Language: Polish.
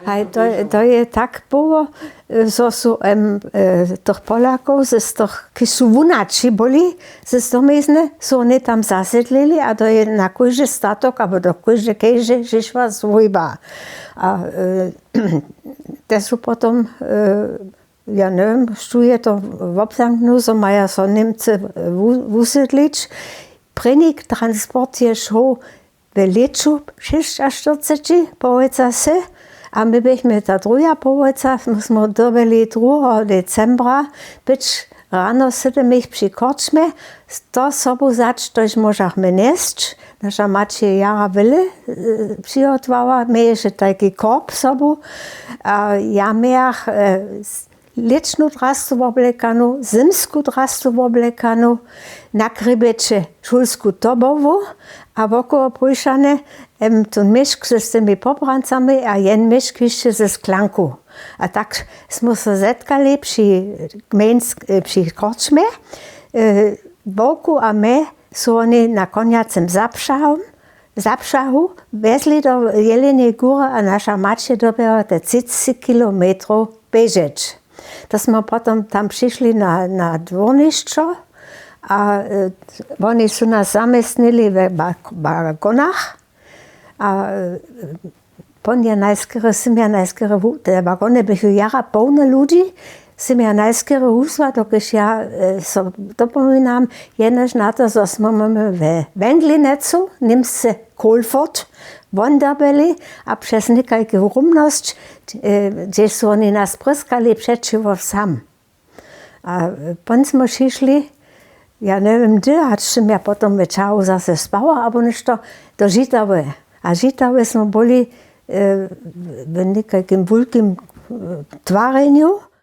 Hej, to je tak było, że są tych Polaków, że kiedy są wunači boli, ze stomizne, są oni tam zasiedlili, a to je na każdy statok, albo do każdy kejże, žišva svojba. A te są potom, ja neviem, što je to v obzamknu, so maja so Němci usiedlić. První transport je šel v leču 46, povedza se, a my bychom ta druga połowa, my jsme dobili 2. decembra, być rano siedemich przy korčme, to sobu zač, tož możemy nieść. Nasza macie Jara Wille przygotowała, my jeszcze taki korb sobu, a ja miach leczną drastu oblekanu, zimsku drastu oblekanu, na krybecze szulsku tobowu, a wokoło pójszane ten myszk z tymi pobrancami, a jen myszk jeszcze ze sklanku. A tak jsme se zetkali przy korčme, Boku a my są oni na koniacym zapszahu wezli do Jeleniej Góry, a nasza macie dopiero te 30 kilometrów bieżeć. To jsme potom tam przyszli na dworniszczo, a oni są nas zamestnili w wagonach. A ponie najskere są ja najskere, te wagony były jara pełne ludzi, są ja najskere husła, dokiż ja so dopominam, jenoż na to, że jsme w Wędlinecu, Niemcy Kolfort, wonderbili, a przez niekajkę rumność, gdzie są oni nas pryskali przeciwko sam. A potem jsme šišli, ja neviem, gdzie, a czym ja potom wieczaru zase spała, albo nešto do Žitawe. A Žitawe jsme byli w niekajkim wielkim twareniu.